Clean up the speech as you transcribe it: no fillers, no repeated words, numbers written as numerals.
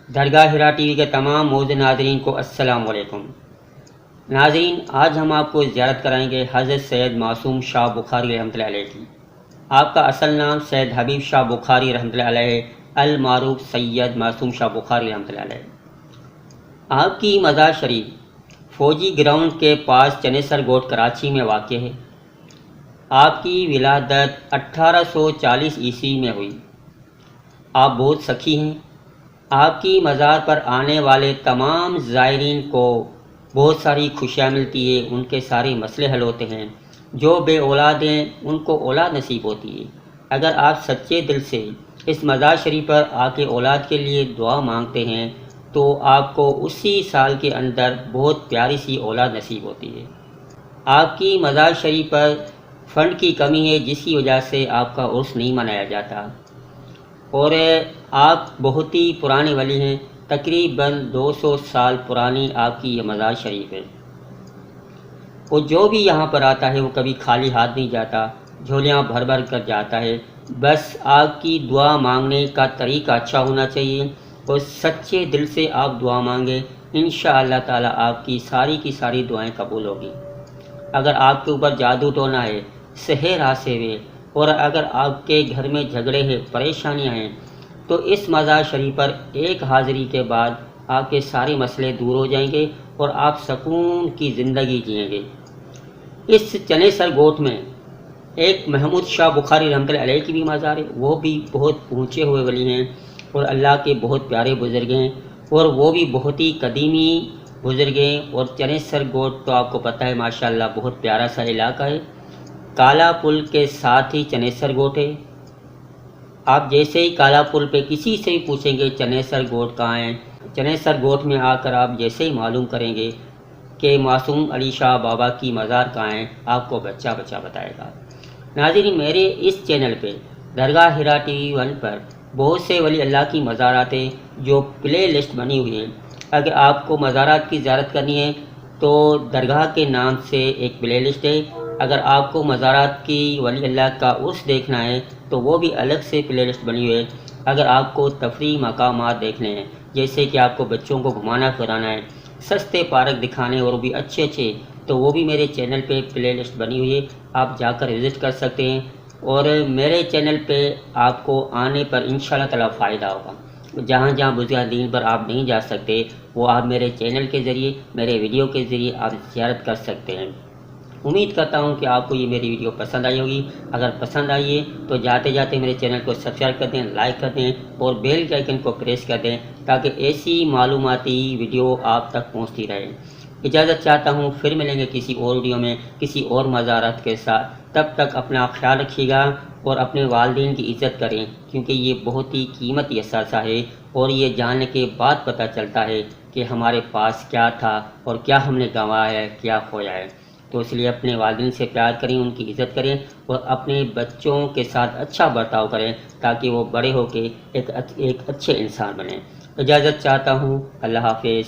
درگاہ ہرا T V کے تمام موزد ناظرین کو السلام علیکم۔ ناظرین، آج ہم آپ کو زیارت کرائیں گے حضرت سید معصوم شاہ بخاری رحمۃ اللہ علیہ کی۔ آپ کا اصل نام سید حبیب شاہ بخاری رحمۃ اللہ علیہ المعروف سید معصوم شاہ بخاری رحمۃ اللہ علیہ۔ آپ کی مزار شریف فوجی گراؤنڈ کے پاس چنیسر گوٹ کراچی میں واقع ہے۔ آپ کی ولادت 1840 عیسوی میں ہوئی۔ آپ بہت سخی ہیں۔ آپ کی مزار پر آنے والے تمام زائرین کو بہت ساری خوشیاں ملتی ہیں، ان کے سارے مسئلے حل ہوتے ہیں۔ جو بے اولاد ہیں ان کو اولاد نصیب ہوتی ہے۔ اگر آپ سچے دل سے اس مزار شریف پر آ کے اولاد کے لیے دعا مانگتے ہیں تو آپ کو اسی سال کے اندر بہت پیاری سی اولاد نصیب ہوتی ہے۔ آپ کی مزار شریف پر فنڈ کی کمی ہے، جس کی وجہ سے آپ کا عرس نہیں منایا جاتا، اور آپ بہت ہی پرانے ولی ہیں۔ تقریباً 200 سال پرانی آپ کی یہ مزار شریف ہے، اور جو بھی یہاں پر آتا ہے وہ کبھی خالی ہاتھ نہیں جاتا، جھولیاں بھر بھر کر جاتا ہے۔ بس آپ کی دعا مانگنے کا طریقہ اچھا ہونا چاہیے، اور سچے دل سے آپ دعا مانگیں، انشاءاللہ تعالی آپ کی ساری دعائیں قبول ہوگی۔ اگر آپ کے اوپر جادو ٹونا ہے، سحر ہاسے ہوئے، اور اگر آپ کے گھر میں جھگڑے ہیں، پریشانیاں ہیں، تو اس مزار شریف پر ایک حاضری کے بعد آپ کے سارے مسئلے دور ہو جائیں گے اور آپ سکون کی زندگی جئیں گے۔ اس چنیسر گوٹ میں ایک محمود شاہ بخاری رحمۃ اللہ علیہ کی بھی مزار ہے، وہ بھی بہت اونچے ہوئے ولی ہیں اور اللہ کے بہت پیارے بزرگ ہیں، اور وہ بھی بہت ہی قدیمی بزرگ ہیں۔ اور چنیسر گوٹ تو آپ کو پتہ ہے ماشاءاللہ بہت پیارا سا علاقہ ہے، کالا پل کے ساتھ ہی چنیسر گوٹ ہے۔ آپ جیسے ہی کالا پل پہ کسی سے بھی پوچھیں گے چنیسر گوٹ کہاں ہے، چنیسر گوٹ میں آ کر آپ جیسے ہی معلوم کریں گے کہ معصوم علی شاہ بابا کی مزار کہاں ہے، آپ کو بچہ بتائے گا۔ ناظرین، میرے اس چینل پہ درگاہ ہرا ٹی وی 1 پر بہت سے ولی اللہ کی مزارات ہیں جو پلے لسٹ بنی ہوئی ہے۔ اگر آپ کو مزارات کی زیارت کرنی ہے تو درگاہ کے نام سے ایک پلے لسٹ ہے۔ اگر آپ کو مزارات کی ولی اللہ کا عرس دیکھنا ہے تو وہ بھی الگ سے پلے لسٹ بنی ہوئی ہے۔ اگر آپ کو تفریح مقامات دیکھنے ہیں، جیسے کہ آپ کو بچوں کو گھمانا پھرانا ہے، سستے پارک دکھانے اور بھی اچھے، تو وہ بھی میرے چینل پہ پلے لسٹ بنی ہوئی ہے، آپ جا کر وزٹ کر سکتے ہیں۔ اور میرے چینل پہ آپ کو آنے پر انشاءاللہ تعالی فائدہ ہوگا۔ جہاں بزرگان دین پر آپ نہیں جا سکتے، وہ آپ میرے چینل کے ذریعے، میرے ویڈیو کے ذریعے آپ زیارت کر سکتے ہیں۔ امید کرتا ہوں کہ آپ کو یہ میری ویڈیو پسند آئی ہوگی۔ اگر پسند آئی ہے تو جاتے میرے چینل کو سبسکرائب کر دیں، لائک کر دیں اور بیل کے آئیکن کو پریس کر دیں تاکہ ایسی معلوماتی ویڈیو آپ تک پہنچتی رہے۔ اجازت چاہتا ہوں، پھر ملیں گے کسی اور ویڈیو میں کسی اور مزارات کے ساتھ۔ تب تک اپنا خیال رکھیے گا اور اپنے والدین کی عزت کریں، کیونکہ یہ بہت ہی قیمتی اثاثہ ہے، اور یہ جاننے کے بعد پتہ چلتا ہے کہ ہمارے پاس کیا تھا اور کیا ہم نے گنوایا ہے، کیا کھویا ہے۔ تو اس لیے اپنے والدین سے پیار کریں، ان کی عزت کریں اور اپنے بچوں کے ساتھ اچھا برتاؤ کریں تاکہ وہ بڑے ہو کے ایک اچھے انسان بنیں۔ اجازت چاہتا ہوں، اللہ حافظ۔